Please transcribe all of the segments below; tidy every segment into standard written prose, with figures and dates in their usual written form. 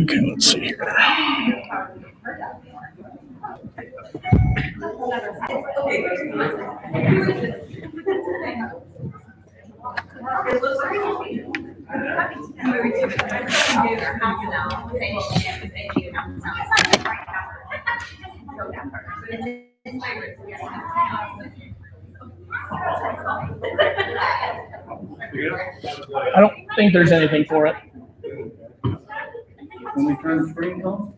Okay, let's see here. I don't think there's anything for it. When we turn the screen on?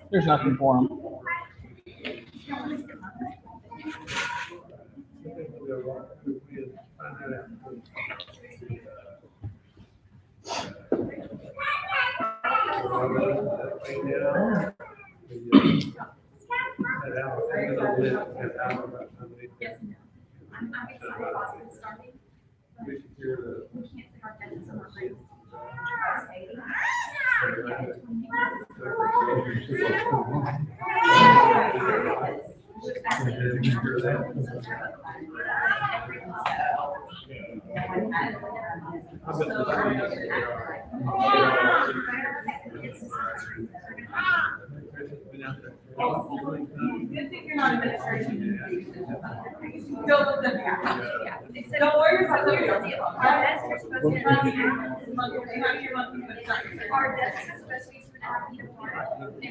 There's nothing for them. Good thing you're not administration. Don't worry about what you're doing. Our desks are supposed to be our desks are supposed to be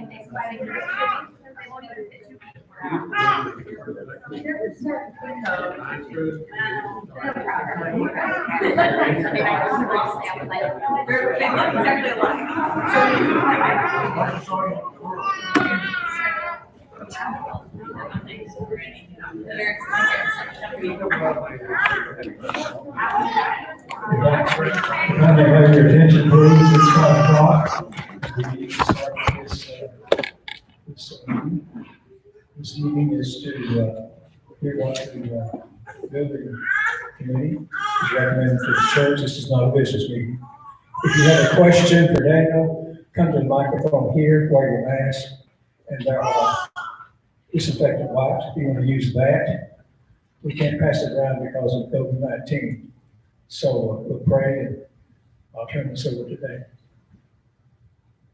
and they won't even fit two They look exactly Can I have your attention, please? It's 5 o'clock. We need to start this meeting is to hear what the building committee is recommending for the church. This is not a business meeting. If you have a question for Daniel, come to the microphone here, wear your mask, and there are disinfectant wipes if you want to use that. We can't pass it around because of COVID-19. So we'll pray, and I'll turn this over to Dan.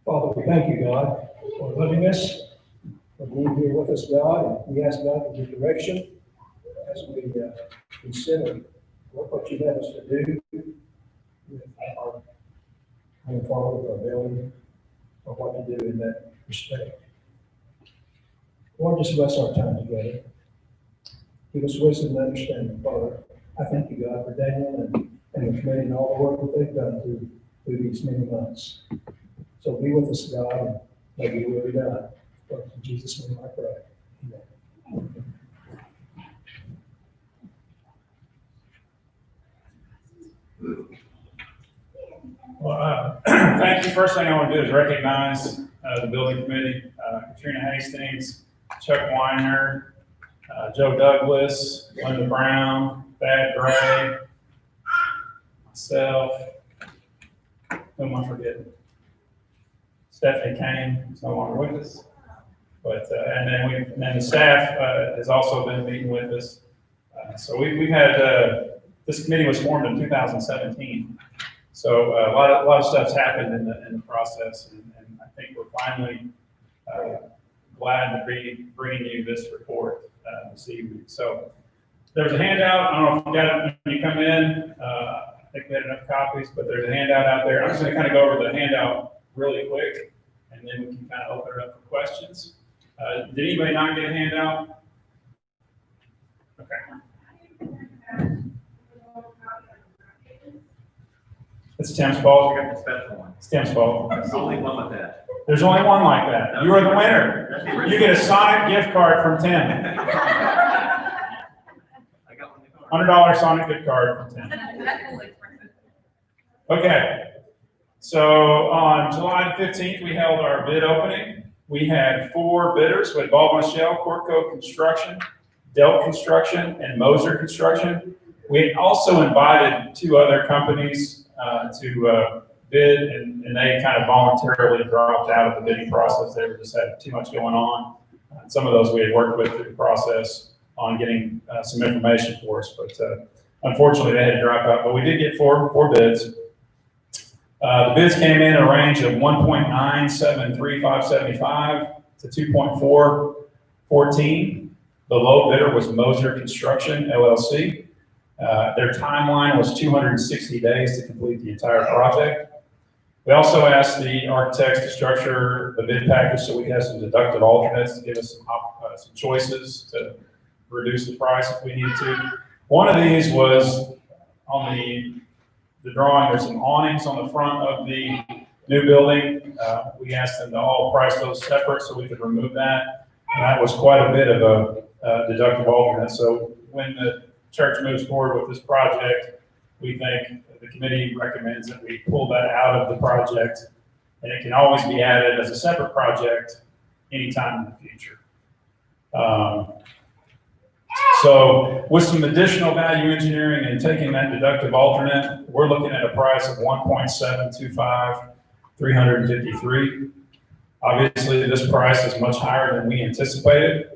Father, we thank you, God, for loving us, for being here with us, God, and we ask God for your direction as we consider what you have us to do with our going forward with our building, or what to do in that respect. Lord, just bless our time together. Give us wisdom and understanding, Father. I thank you, God, for Daniel and the committee and all the work that they've done through these many months. So be with us, God, and may your will be done. In Jesus' name I pray. Amen. Well, thank you. First thing I want to do is recognize the building committee, Katrina Hastings, Chuck Weiner, Joe Douglas, Linda Brown, Thad Gray, myself, who am I forgetting? Stephanie Kane is no longer with us. But, and then the staff has also been meeting with us. So we've had, this committee was formed in 2017. So a lot of stuff's happened in the process, and I think we're finally glad to be bringing you this report this evening. So there's a handout. I don't know if you got it when you come in. I think we had enough copies, but there's a handout out there. I'm just going to kind of go over the handout really quick, and then we can kind of open it up for questions. Did anybody not get a handout? Okay. It's Tim's fault. I got the special one. It's Tim's fault. There's only one with that. There's only one like that. You are the winner. You get a Sonic gift card from Tim. I got one in the car. $100 Sonic gift card from Tim. Okay. So on July 15th, we held our bid opening. We had 4 bidders with Baldwin Shell, Cortco Construction, Delt Construction, and Moser Construction. We had also invited 2 other companies to bid, and they kind of voluntarily dropped out of the bidding process. They just had too much going on. Some of those we had worked with through the process on getting some information for us, but unfortunately they had to drop out. But we did get four bids. The bids came in a range of 1.973575 to 2.414. The low bidder was Moser Construction LLC. Their timeline was 260 days to complete the entire project. We also asked the architects to structure the bid package so we could have some deductive alternates to give us some choices to reduce the price if we needed to. One of these was on the drawing, there's some awnings on the front of the new building. We asked them to all price those separate so we could remove that. And that was quite a bit of a deductive alternate. So when the church moves forward with this project, we think the committee recommends that we pull that out of the project, and it can always be added as a separate project anytime in the future. So with some additional value engineering and taking that deductive alternate, we're looking at a price of 1.725,353. Obviously, this price is much higher than we anticipated.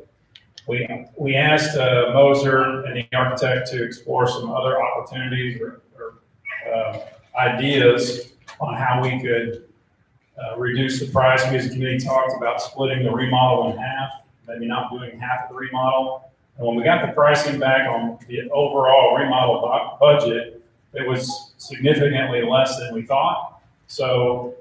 We asked Moser and the architect to explore some other opportunities or ideas on how we could reduce the price. We as a committee talked about splitting the remodel in half, maybe not doing half of the remodel. And when we got the pricing back on the overall remodel budget, it was significantly less than we thought. So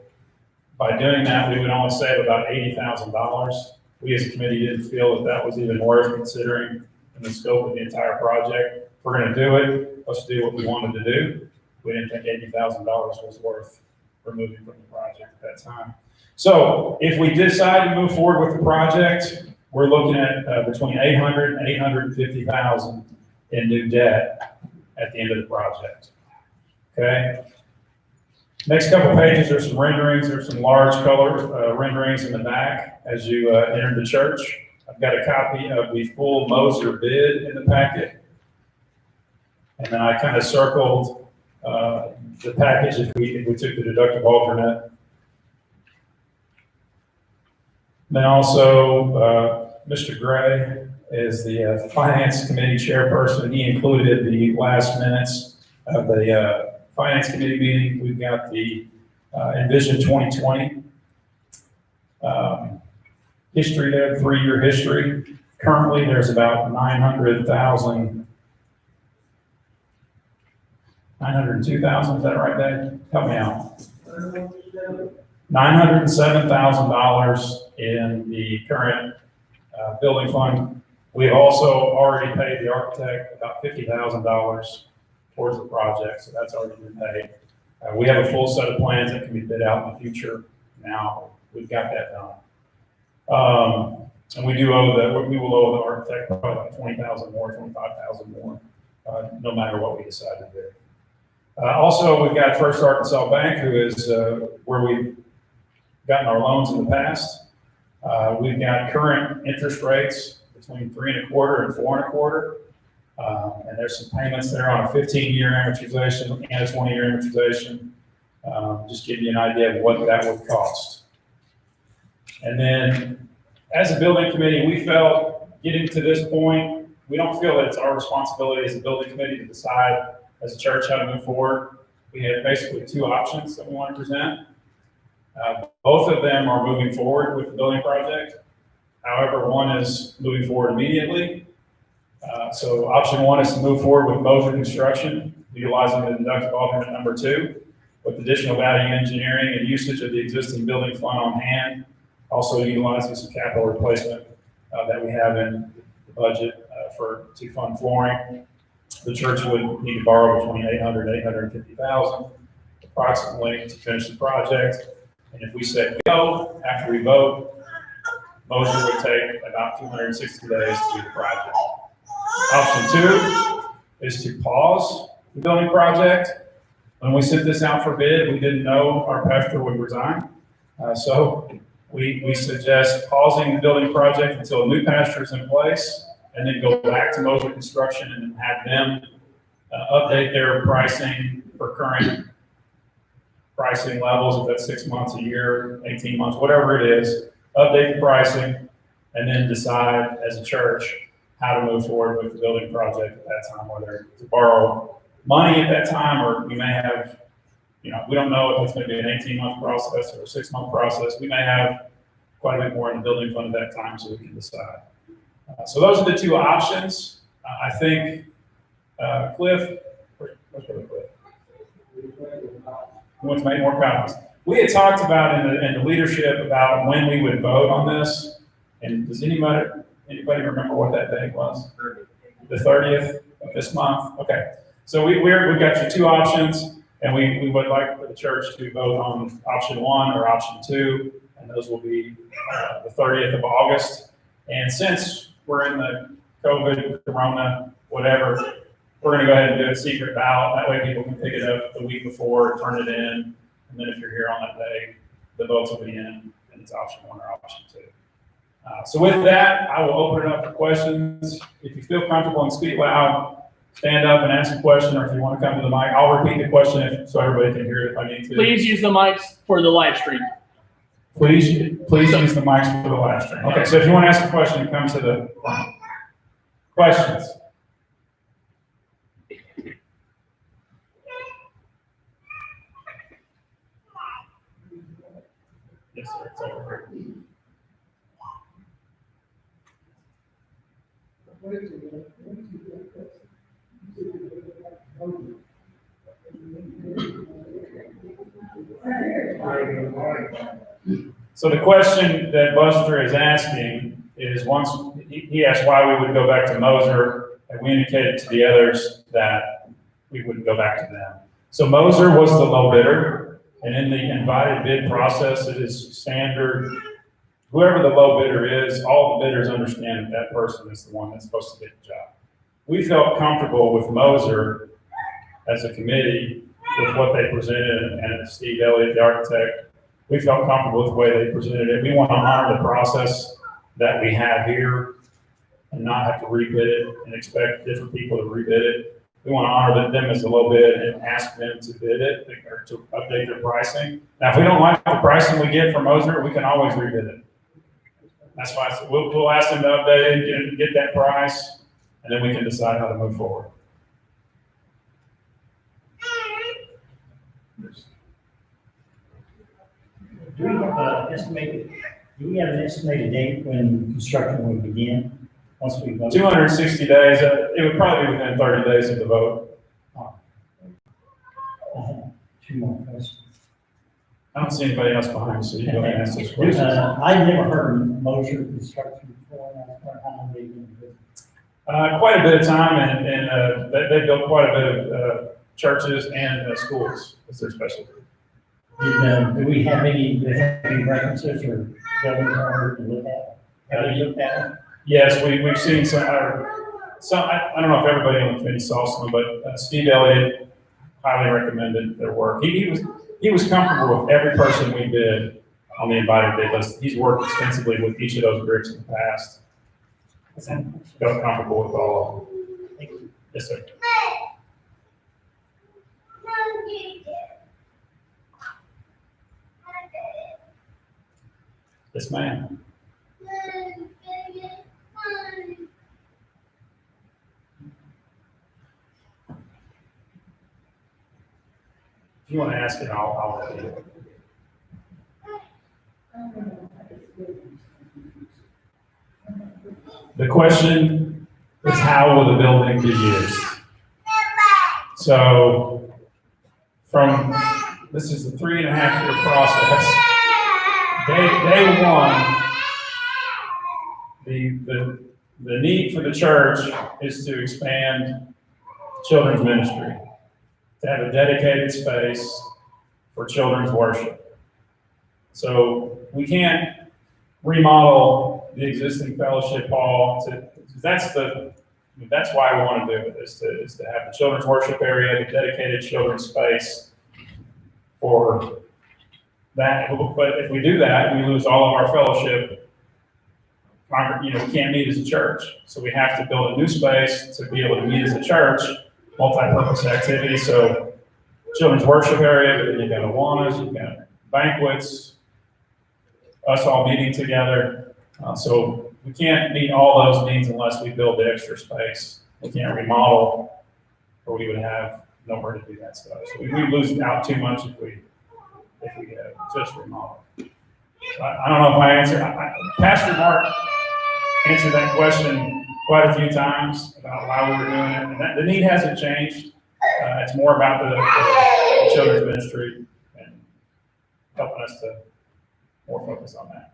by doing that, we would only save about $80,000. We as a committee didn't feel that that was even worth considering in the scope of the entire project. If we're gonna do it, let's do what we wanted to do. We didn't think $80,000 was worth removing from the project at that time. So if we decide to move forward with the project, we're looking at between $800,000 and $850,000 in new debt at the end of the project. Okay. Next couple pages are some renderings. There's some large color renderings in the back as you enter the church. I've got a copy of the full Moser bid in the packet. And then I kind of circled the package if we took the deductive alternate. Then also, Mr. Gray is the Finance Committee chairperson. He included the last minutes of the Finance Committee meeting. We've got the Envision 2020 history there, 3-year history. Currently, there's about 902,000, is that right, Dave? Help me out. $907,000 in the current building fund. We've also already paid the architect about $50,000 towards the project, so that's already been paid. We have a full set of plans that can be bid out in the future. Now we've got that done. And we will owe the architect probably like $20,000 more, $25,000 more, no matter what we decide to do. Also, we've got First Arkansas Bank, who is where we've gotten our loans in the past. We've got current interest rates between 3.25% and 4.25%. And there's some payments there on a 15-year amortization and a 20-year amortization. Just give you an idea of what that would cost. And then as a building committee, we felt getting to this point, we don't feel that it's our responsibility as a building committee to decide as a church how to move forward. We had basically 2 options that we want to present. Both of them are moving forward with the building project. However, one is moving forward immediately. So option 1 is to move forward with Moser Construction, utilizing the deductive alternate number 2, with additional value engineering and usage of the existing building fund on hand, also utilizing some capital replacement that we have in the budget to fund flooring. The church would need to borrow between $800,000 and $850,000 approximately to finish the project. And if we say go after we vote, Moser would take about 260 days to do the project. Option 2 is to pause the building project. When we sent this out for bid, we didn't know our pastor would resign. So we suggest pausing the building project until a new pastor is in place, and then go back to Moser Construction and have them update their pricing for current pricing levels, if that's 6 months, a year, 18 months, whatever it is, update the pricing, and then decide as a church how to move forward with the building project at that time, whether to borrow money at that time, or we may have we don't know if it's going to be an 18-month process or a 6-month process. We may have quite a bit more in the building fund at that time, so we can decide. So those are the two options. I think Cliff, where's Brother Cliff? He wants to make more comments. We had talked about in the leadership about when we would vote on this. And does anybody remember what that date was? The 30th of this month? Okay. So we've got your two options, and we would like for the church to vote on option 1 or option 2, and those will be the 30th of August. And since we're in the COVID, Corona, whatever, we're going to go ahead and do a secret ballot. That way people can pick it up the week before, turn it in, and then if you're here on that day, the votes will be in, and it's option 1 or option 2. So with that, I will open it up for questions. If you feel comfortable and speak loud, stand up and ask a question, or if you want to come to the mic, I'll repeat the question so everybody can hear it if I need to. Please use the mics for the live stream. Please use the mics for the live stream. Okay, so if you want to ask a question, come to the questions. Yes, sir. It's over here. So the question that Buster is asking is, once he asked why we would go back to Moser, and we indicated to the others that we wouldn't go back to them. So Moser was the low bidder, and in the invited bid process, it is standard. Whoever the low bidder is, all the bidders understand that that person is the one that's supposed to get the job. We felt comfortable with Moser as a committee with what they presented, and Steve Elliott, the architect, we felt comfortable with the way they presented it. We want to honor the process that we have here and not have to rebid it and expect different people to rebid it. We want to honor them as a low bid and ask them to bid it or to update their pricing. Now, if we don't like the pricing we get from Moser, we can always rebid it. That's why we'll ask them to update it, get that price, and then we can decide how to move forward. Do we have an estimated date when construction will begin, once we vote? 260 days, it would probably be within 30 days of the vote. I have 2 more questions. I don't see anybody else behind, so you go ahead and ask those questions. I've never heard of Moser construction before, and I wonder how long they've been doing it. Quite a bit of time, and they built quite a bit of churches and schools as their specialty. Do we have any references or buildings to look at? Have you looked at them? Yes, we've seen some. I don't know if everybody on the committee saw some, but Steve Elliott highly recommended their work. He was comfortable with every person we bid on the invited bid list. He's worked extensively with each of those groups in the past. Felt comfortable with all of them. Thank you. Yes, sir. Yes, ma'am. If you want to ask it, I'll repeat it. The question is, how will the building be used? So, this is a 3.5-year process. Day one, the need for the church is to expand children's ministry, to have a dedicated space for children's worship. So we can't remodel the existing fellowship hall that's why we want to do it, is to have the children's worship area, the dedicated children's space for that. But if we do that, we lose all of our fellowship. We can't meet as a church. So we have to build a new space to be able to meet as a church, multi-purpose activity. So children's worship area, but then you've got Awanas, you've got banquets, us all meeting together. So we can't meet all those needs unless we build the extra space. We can't remodel, or we would have nowhere to do that stuff. So we lose out too much if we just remodel. I don't know if I answered, Pastor Mark answered that question quite a few times about why we were doing it, and that, the need hasn't changed. It's more about the children's ministry and helping us to more focus on that.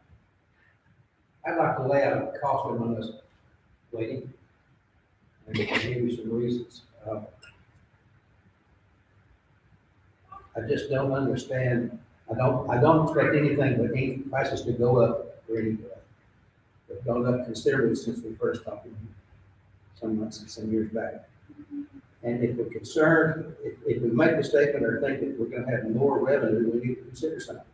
I'd like to lay out a cost on this waiting. And give you some reasons. I just don't understand, I don't expect anything but any prices to go up or anything. They've gone up considerably since we first talked to you, some months, some years back. And if we're concerned, if we make a statement or think that we're gonna have more revenue, we need to consider something.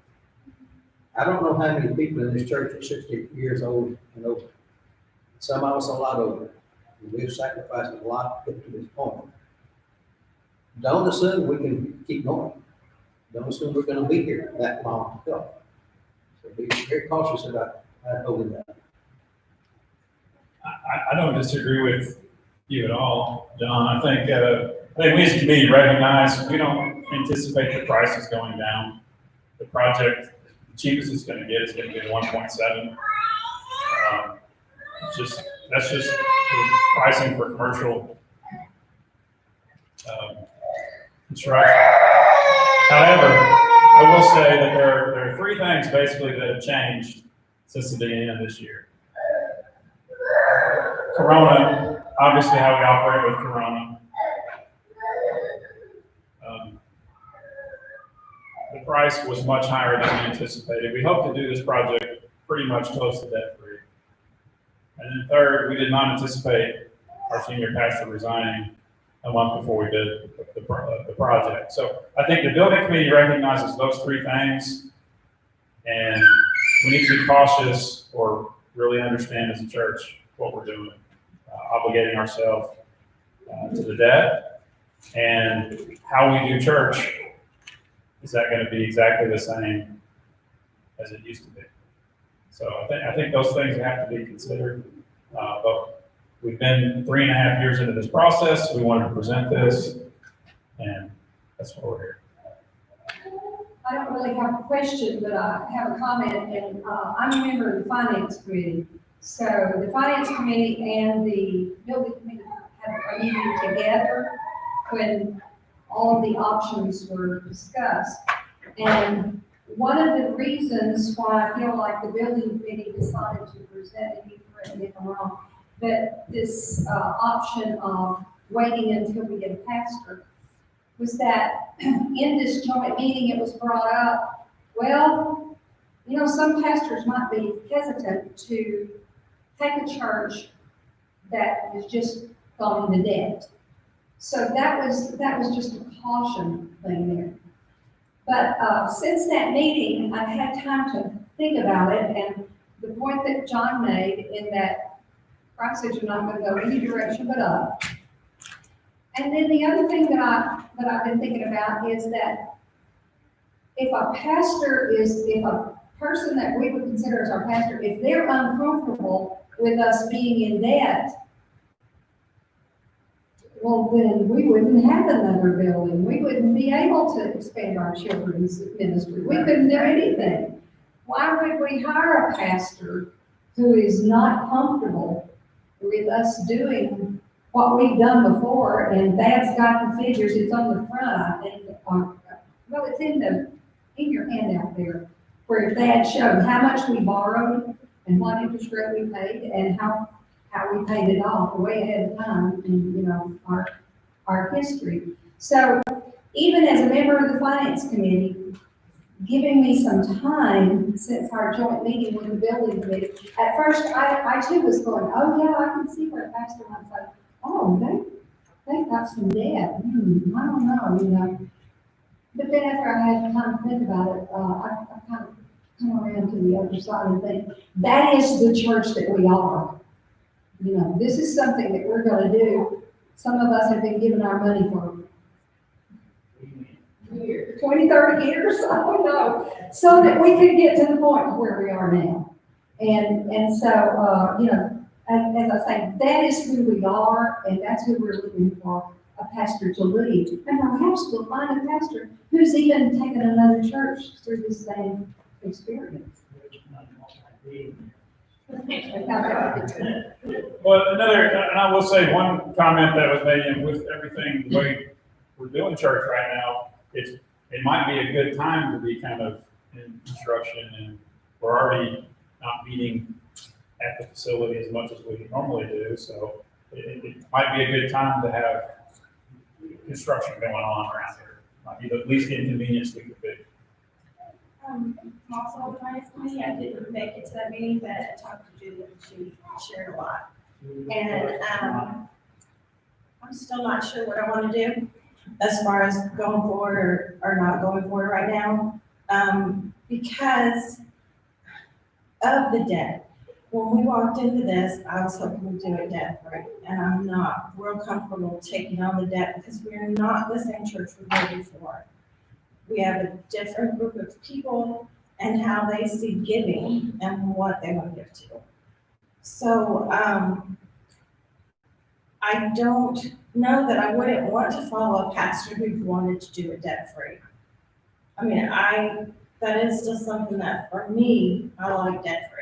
I don't know how many people in this church are 60 years old and over. Some of us a lot older. We've sacrificed a lot to get to this point. Don't assume we can keep going. Don't assume we're gonna be here that long to go. So be very cautious about holding that. I don't disagree with you at all, John. I think we as a committee recognize we don't anticipate the prices going down. The project, the cheapest it's going to get is going to be 1.7. That's just the pricing for commercial construction. However, I will say that there are three things basically that have changed since the beginning of this year. Corona, obviously how we operate with Corona. The price was much higher than we anticipated. We hope to do this project pretty much close to debt free. And then third, we did not anticipate our senior pastor resigning a month before we did the project. So I think the building committee recognizes those three things, and we need to be cautious or really understand as a church what we're doing, obligating ourselves to the debt, and how we do church. Is that going to be exactly the same as it used to be? So I think those things have to be considered. But we've been 3.5 years into this process. We wanted to present this, and that's why we're here. I don't really have a question, but I have a comment, and I'm a member of the finance committee. So the finance committee and the building committee had a meeting together when all of the options were discussed. And one of the reasons why I feel like the building committee decided to present, and you correct me if I'm wrong, that this option of waiting until we get a pastor was that in this joint meeting, it was brought up, well, you know, some pastors might be hesitant to take a church that is just gone into debt. So that was just a caution thing there. But since that meeting, I've had time to think about it, and the point that John made in that prices are not going to go any direction but up. And then the other thing that I've been thinking about is that if a person that we would consider as our pastor, if they're uncomfortable with us being in debt, well, then we wouldn't have another building. We wouldn't be able to expand our children's ministry. We couldn't do anything. Why would we hire a pastor who is not comfortable with us doing what we've done before? And Dad's got the figures. It's on the front, I think. Well, it's in your handout there, where Dad showed how much we borrowed and what interest rate we paid and how we paid it off way ahead of time in, you know, our history. So even as a member of the finance committee, giving me some time since our joint meeting with the building committee, at first I too was going, oh yeah, I can see where Pastor might say, oh, they've got some debt. I don't know, you know. But then after I had time to think about it, I kind of come around to the other side and think, that is the church that we are. You know, this is something that we're going to do. Some of us have been giving our money for 20, 30 years, I don't know, so that we could get to the point where we are now. And so, you know, as I say, that is who we are, and that's who we're looking for. a pastor to leave, and perhaps we'll find a pastor who's even taken another church through the same experience. Well, another, and I will say one comment that was made, and with everything the way we're doing church right now, it might be a good time to be kind of in construction, and we're already not meeting at the facility as much as we normally do, so it might be a good time to have construction going on around here. Might be the least inconvenience we could be. Also on the finance committee, I didn't make it to that meeting, but I talked to Julie, and she shared a lot. And, I'm still not sure what I want to do as far as going forward or not going forward right now. Because of the debt. When we walked into this, I was hoping to do it debt-free, and I'm not real comfortable taking on the debt because we're not the same church we were before. We have a different group of people and how they see giving and what they want to give to. So, I don't know that I wouldn't want to follow a pastor who wanted to do it debt-free. I mean, that is still something that for me, I like debt-free.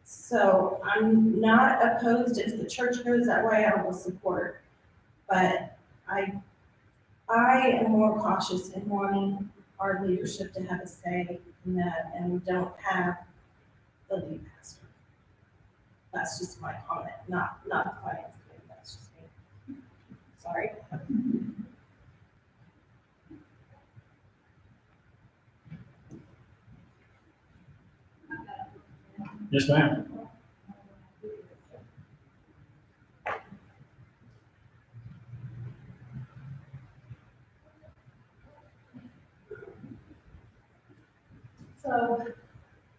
So I'm not opposed if the church goes that way, I will support. But I am more cautious in wanting our leadership to have a say in that, and we don't have the lead pastor. That's just my comment, not the finance committee, that's just me. Sorry. Yes, ma'am. So,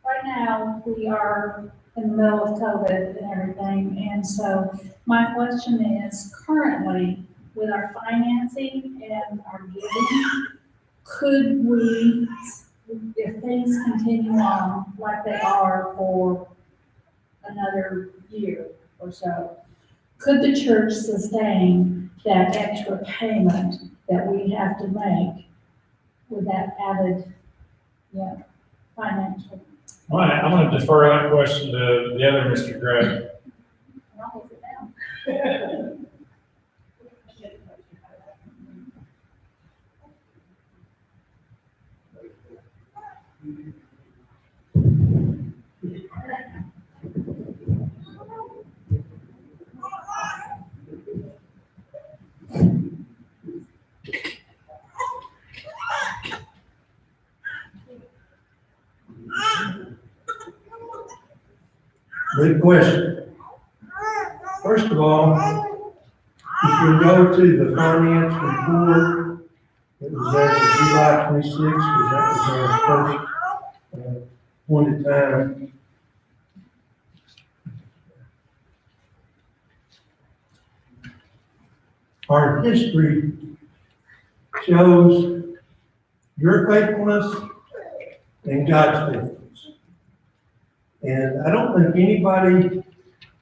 right now, we are in the middle of COVID and everything, and so my question is, currently, with our financing and our giving, could we, if things continue on like they are for another year or so, could the church sustain that extra payment that we have to make with that added, financial? All right, I'm gonna defer that question to the other Mr. Gray. And I'll hold it down. Good question. First of all, if you go to the finance report, it was there for July 26th, because that was our first point in time. Our history shows your faithfulness and God's faithfulness. And I don't think anybody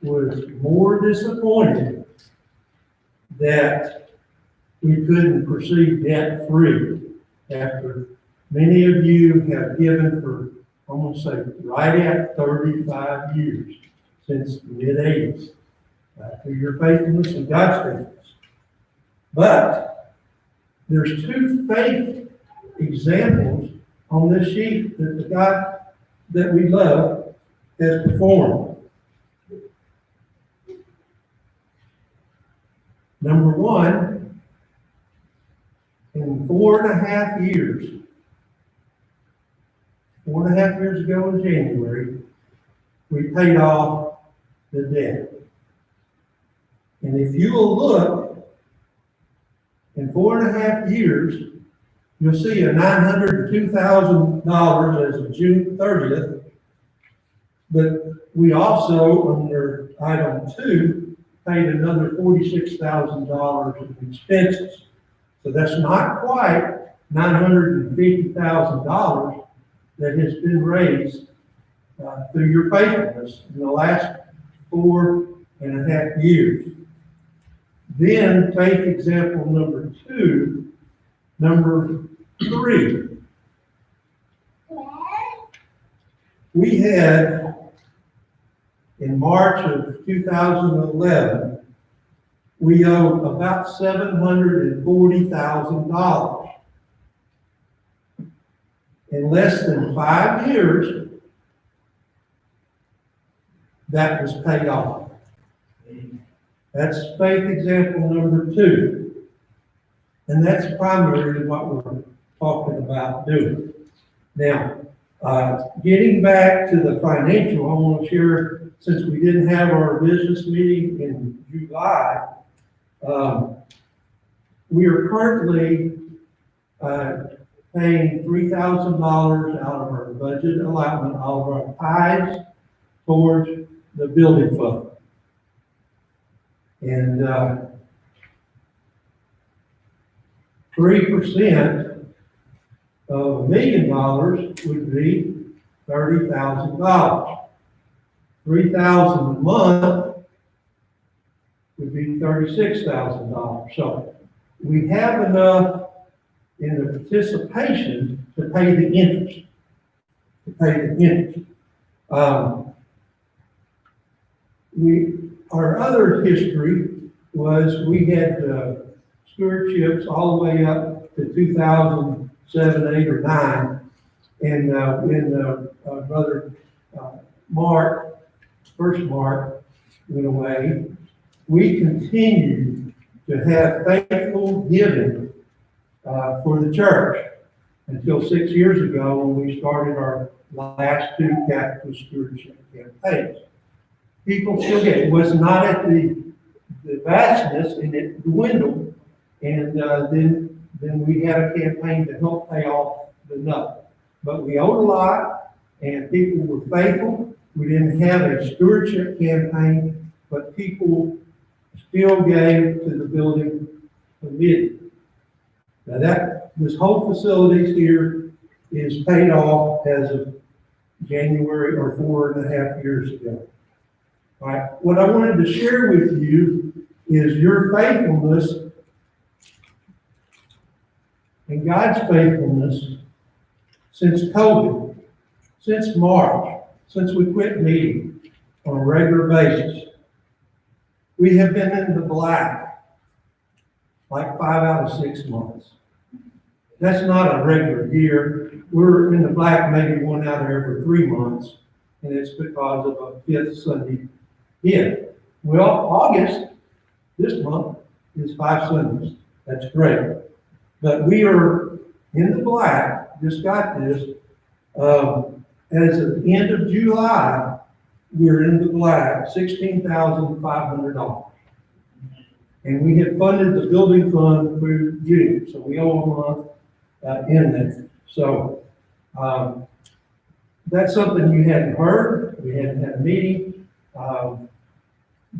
was more disappointed that we couldn't proceed debt-free after many of you have given for, I'm going to say, right at 35 years, since the mid-80s, through your faithfulness and God's faithfulness. But there's two faith examples on this sheet that the God that we love has performed. Number one, in 4.5 years, 4.5 years ago in January, we paid off the debt. And if you will look, in 4.5 years, you'll see a $902,000 as of June 30th. But we also, under item 2, paid another $46,000 of expenses. So that's not quite $950,000 that has been raised through your faithfulness in the last 4.5 years. Then faith example number 2, number 3. We had, in March of 2011, we owed about $740,000. In less than 5 years, that was paid off. That's faith example number 2. And that's primarily what we're talking about doing. Now, getting back to the financial, I want to share, since we didn't have our business meeting in July, we are currently paying $3,000 out of our budget allotment, all of our tithes towards the building fund. And 3% of $1 million would be $30,000. $3,000 a month would be $36,000. So we have enough in the participation to pay the interest. Our other history was we had stewardships all the way up to 2007, 8, or 9. And when Brother Mark, first Mark, went away, we continued to have faithful giving for the church until 6 years ago when we started our last 2 capital stewardship campaigns. People still get it. It was not at the vastness, and it dwindled. And then we had a campaign to help pay off the note. But we owed a lot, and people were faithful. We didn't have a stewardship campaign, but people still gave to the building committee. Now this whole facilities here is paid off as of January, or 4.5 years ago. All right, what I wanted to share with you is your faithfulness and God's faithfulness since COVID, since March, since we quit meeting on a regular basis. We have been in the black like 5 out of 6 months. That's not a regular year. We're in the black maybe 1 out of every 3 months, and it's because of a 5th Sunday hit. Well, August, this month, is 5 Sundays. That's great. But we are in the black, just got this. As of the end of July, we're in the black, $16,500. And we have funded the building fund through June, so we owe a month in that. So that's something you hadn't heard. We hadn't had a meeting,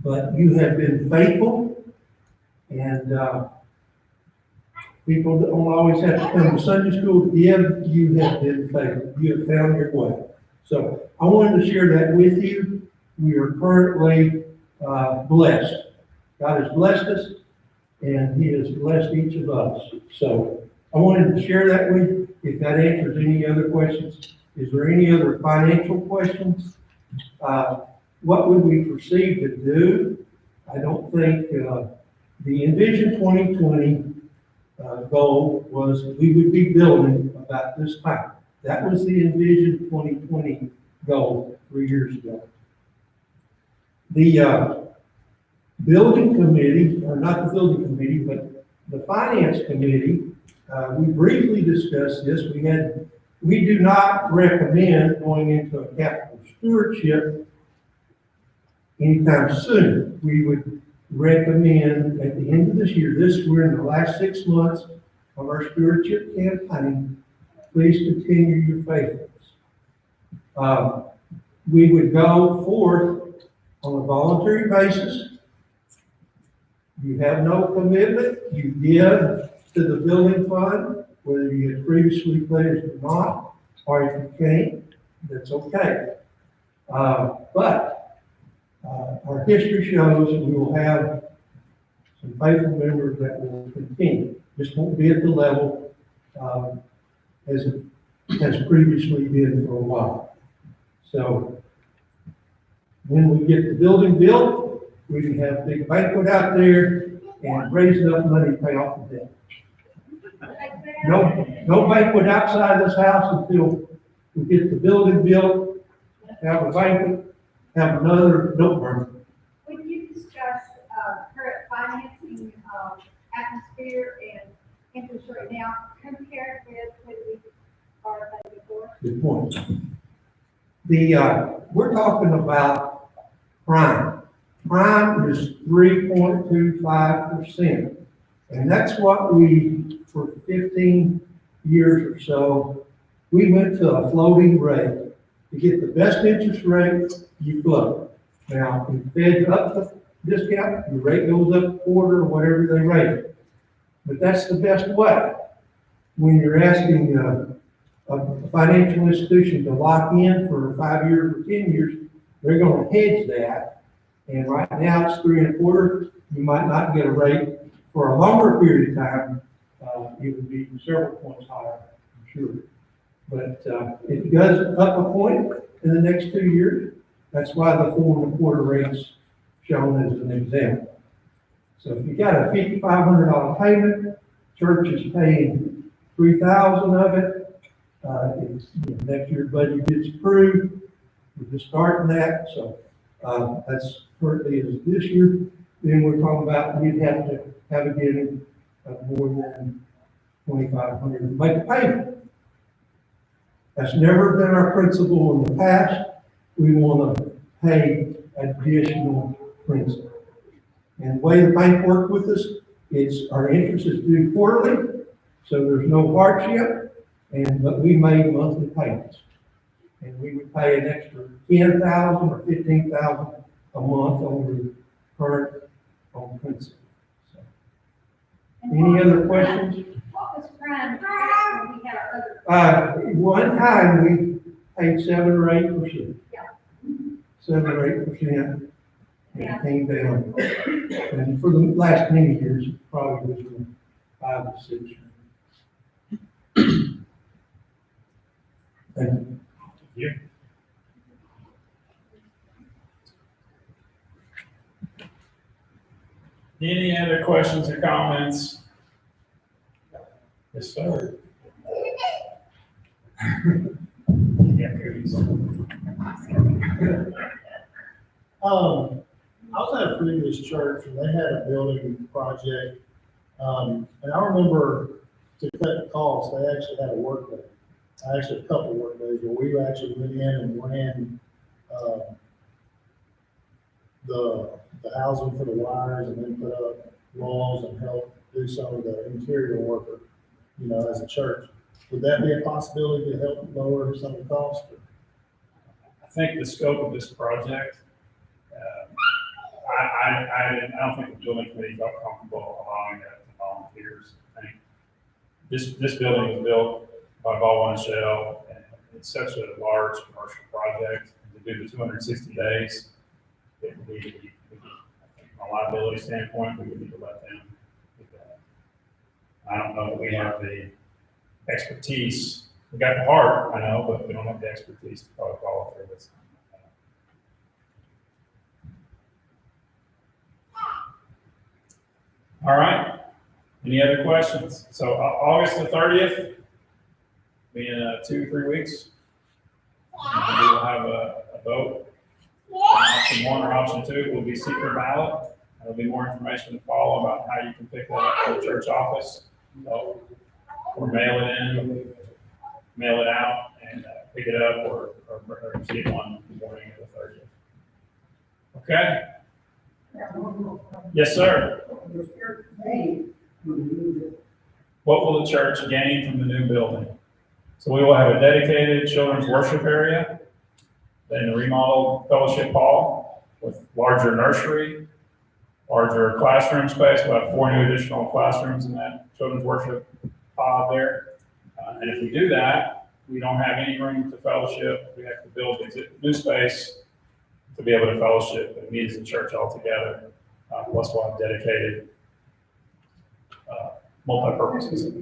but you have been faithful, and people don't always have to come to Sunday school to give. You have been faithful. You have found your way. So I wanted to share that with you. We are currently blessed. God has blessed us, and He has blessed each of us. So I wanted to share that with you. If that answers any other questions, is there any other financial questions? What would we proceed to do? I don't think the Envision 2020 goal was we would be building about this time. That was the Envision 2020 goal 3 years ago. The building committee, or not the building committee, but the finance committee, we briefly discussed this. We do not recommend going into a capital stewardship anytime soon. We would recommend at the end of this year, we're in the last 6 months of our stewardship campaign. Please continue your faithfulness. We would go forth on a voluntary basis. You have no commitment. You give to the building fund, whether you had previously pledged or not, or if you can't, that's okay. But our history shows that we will have some faithful members that will continue. Just won't be at the level, as it has previously been for a while. So when we get the building built, we can have a big banquet out there and raise enough money to pay off the debt. No banquet outside this house until we get the building built, have a banquet, have another, don't burn. When you discuss, current financing, atmosphere and interest rate now, compared with when we are before? Good point. We're talking about prime. Prime is 3.25%. And that's what we, for 15 years or so, we went to a floating rate. To get the best interest rate, you float. Now, if Fed up the discount, your rate goes up a quarter or whatever they rate it. But that's the best way. When you're asking a financial institution to lock in for 5 years or 10 years, they're gonna hedge that. And right now it's 3.25. You might not get a rate for a longer period of time. It would be several points higher, I'm sure. But it goes up a point in the next 2 years. That's why the 4.25 rate's shown as an example. So if you got a $5,500 payment, church is paying $3,000 of it. Next year's budget gets approved. We're just starting that, so that's currently as this year. Then we're talking about we'd have to have a giving of more than $2,500 to make a payment. That's never been our principle in the past. We want to pay additional principal. And the way the bank worked with us, it's our interest is due quarterly, so there's no hardship, but we made monthly payments. And we would pay an extra $10,000 or $15,000 a month over the current on principal. So, any other questions? What was prime when we had our other? One time we paid 7 or 8%. Yeah. 7 or 8%, and it came down. And for the last many years, it probably was from 5 to 6. Thank you. Any other questions or comments? Yes, sir. Yeah, cookies. I was at a previous church and they had a building project. And I remember to cut costs, they actually had a work day. Actually, a couple of work days where we actually went in and ran, the housing for the wires and then put up walls and help do some of the interior work, as a church. Would that be a possibility to help lower some of the costs? I think the scope of this project, I don't think the building committee felt comfortable allowing that to volunteers. I think this building was built by Baldwin and Shell, and it's such a large commercial project. To do the 260 days, it would be, I think from a liability standpoint, we would need to let them do that. I don't know that we have the expertise. We got the heart, I know, but we don't have the expertise to probably follow through with something like that. All right. Any other questions? So August the 30th, be in 2-3 weeks. And we will have a vote. Option 1 or option 2 will be secret ballot. There'll be more information to follow about how you can pick that up from the church office. So, or mail it in, mail it out, and pick it up, or receive one the morning of the 30th. Okay? Yes, sir. What will the church gain from the new building? So we will have a dedicated children's worship area, then a remodeled fellowship hall with larger nursery, larger classroom space. We'll have 4 new additional classrooms in that children's worship pod there. And if we do that, we don't have any room to fellowship. We have to build new space to be able to fellowship. It needs the church altogether. Plus we'll have dedicated multi-purpose facility.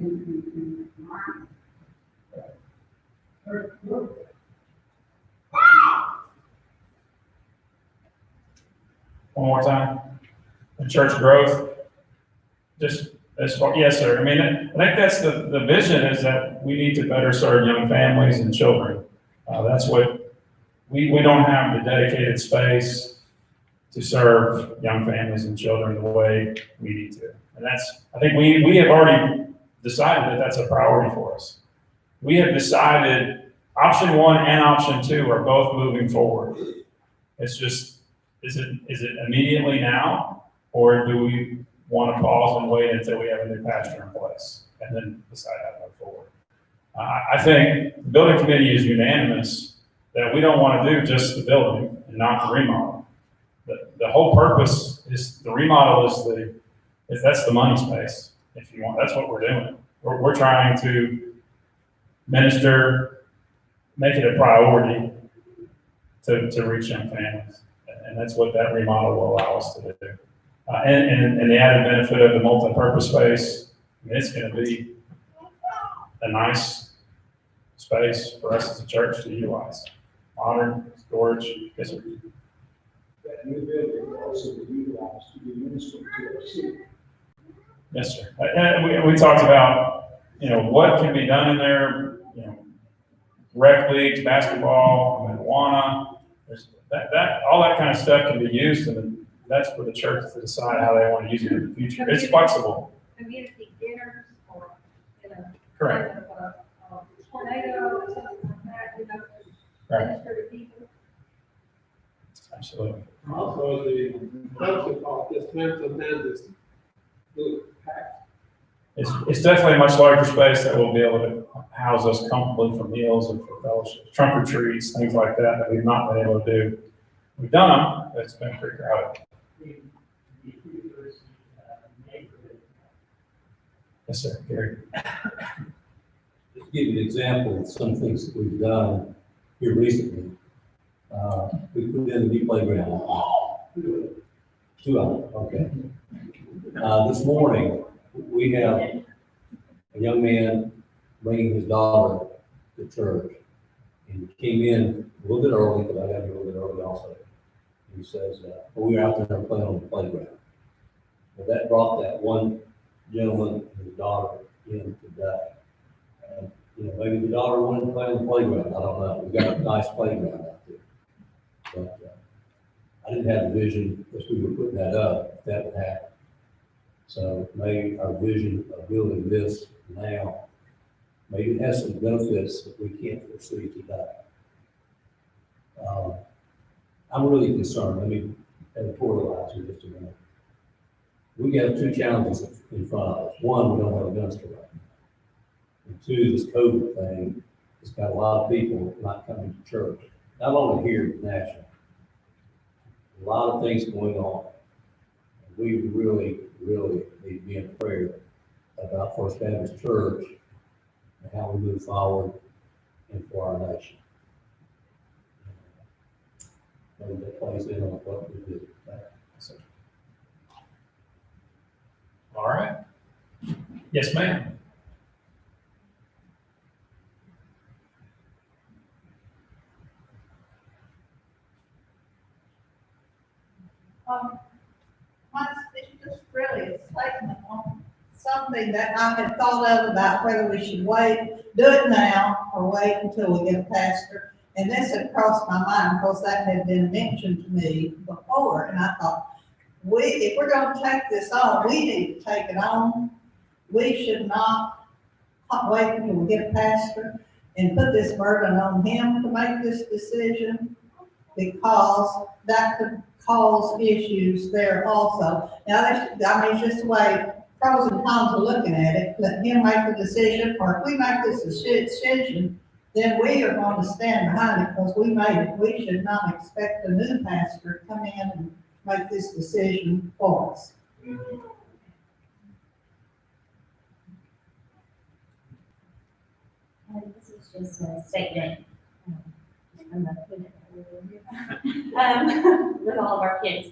One more time. And church growth, just as far, yes, sir. I mean, I think that's the vision is that we need to better serve young families and children. That's what, we don't have the dedicated space to serve young families and children the way we need to. And I think we have already decided that that's a priority for us. We have decided option 1 and option 2 are both moving forward. It's just, is it immediately now, or do we want to pause and wait until we have a new pastor in place and then decide how to move forward? I think the building committee is unanimous that we don't want to do just the building and not the remodel. The whole purpose is the remodel that's the money space, if you want. That's what we're doing. We're trying to minister, make it a priority to reach young families. And that's what that remodel will allow us to do. And the added benefit of the multi-purpose space, I mean, it's going to be a nice space for us as a church to utilize. Modern storage, yes, sir. That new building will also be utilized to be ministered to our city. Yes, sir. And we talked about, what can be done in there, rec leagues, basketball, marijuana. There's all that kind of stuff can be used, and that's for the church to decide how they want to use it in the future. It's flexible. Community dinners or, Correct. a tornado or something like that, Right. minister to people. Absolutely. Also, the function hall, just sometimes it's packed. It's definitely a much larger space that will be able to house us comfortably for meals and for fellowship, trunk or treats, things like that we've not been able to do. We've done them, but it's been pretty crowded. Yes, sir, Gary. Just to give you an example of some things that we've done here recently. We put in a new playground. 2 of them, okay. This morning, we have a young man bringing his daughter to church. And he came in a little bit early, but I got here a little bit early also. He says, we were out there playing on the playground. Well, that brought that one gentleman and his daughter in today. And, maybe the daughter wanted to play on the playground, I don't know. We got a nice playground out there. But I didn't have the vision, as we were putting that up, that would happen. So maybe our vision of building this now, maybe it has some benefits that we can't foresee today. I'm really concerned. Let me editorialize here just a minute. We have 2 challenges in front of us. One, we don't have a minister right now. And 2, this COVID thing has got a lot of people not coming to church, not only here, but nationally. A lot of things going on. We really, really need to be in prayer about First Baptist Church and how we move forward and for our nation. Maybe that plays in on what we do. All right. Yes, ma'am. It's just really a statement on something that I had thought of about whether we should do it now, or wait until we get a pastor. And this had crossed my mind, because that had been mentioned to me before, and I thought, if we're gonna take this on, we need to take it on. We should not wait until we get a pastor and put this burden on him to make this decision, because that could cause issues there also. Now, it's just the way pros and cons are looking at it. Let him make the decision, or if we make this decision, then we are going to stand behind it, because we made it. We should not expect a new pastor to come in and make this decision for us. This is just a statement. I'm not putting it with all of our kids.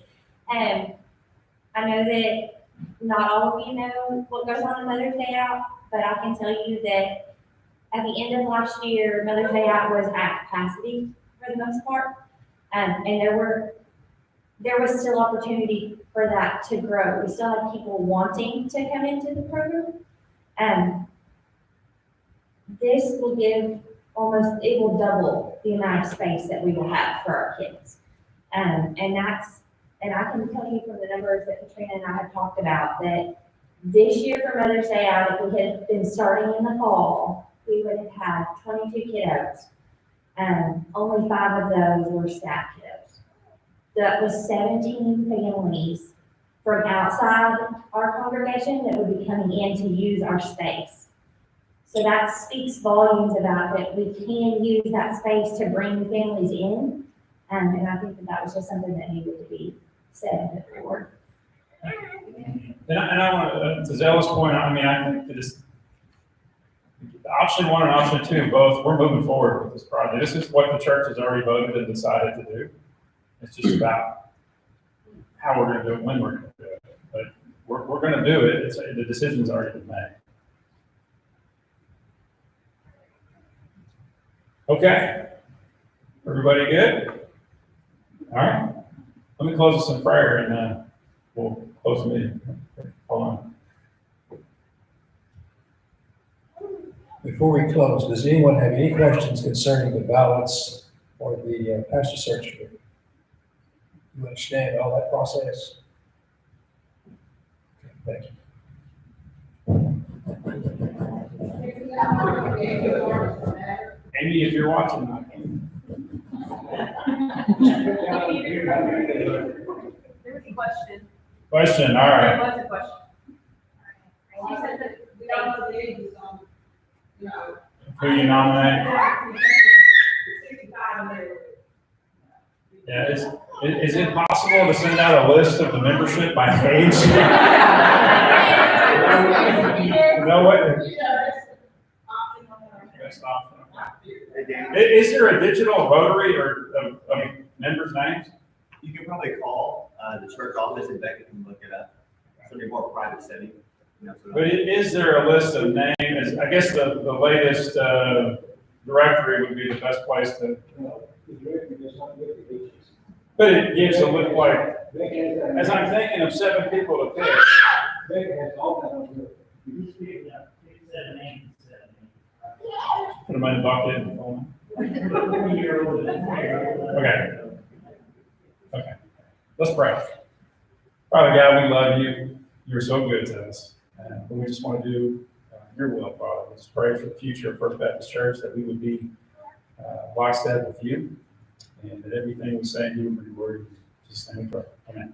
I know that not all of you know what goes on in Mother's Day Out, but I can tell you that at the end of last year, Mother's Day Out was at capacity for the most part. And there was still opportunity for that to grow. We still had people wanting to come into the program. This will give it will double the amount of space that we will have for our kids. And I can tell you from the numbers that Katrina and I have talked about that this year for Mother's Day Out, if we had been starting in the fall, we would have had 22 kiddos. Only 5 of those were staff kiddos. That was 17 families from outside our congregation that would be coming in to use our space. So that speaks volumes about that we can use that space to bring families in. And I think that was just something that needed to be said before. And I want to Zella's point, I mean, I think that it's option 1 and option 2, both, we're moving forward with this project. This is what the church has already voted and decided to do. It's just about how we're gonna do it, when we're gonna do it. But we're gonna do it, the decision's already been made. Okay, everybody good? All right, let me close this in prayer and we'll close the meeting. Hold on. Before we close, does anyone have any questions concerning the ballots or the pastor search committee? You understand all that process? Okay, thank you. Amy, if you're watching, I can. There was a question. Question, all right. There was a question. She said that we don't know the ages on, you know. Who you nominate? 65 and there. Yeah, is it possible to send out a list of the membership by age? No way. Is there a digital rotary or members' names? You can probably call the church office and Becca can look it up. So they're more private setting. You know, so But is there a list of names? I guess the latest directory would be the best place to. But it gives a look like, as I'm thinking of 7 people to pick. Put them in the bucket. Okay. Okay. Let's pray. Father God, we love you. You're so good to us. And we just want to do your will, Father. Let's pray for the future of First Baptist Church, that we would be lockstep with you, and that everything we say and do would be word. Just stand and pray. Amen.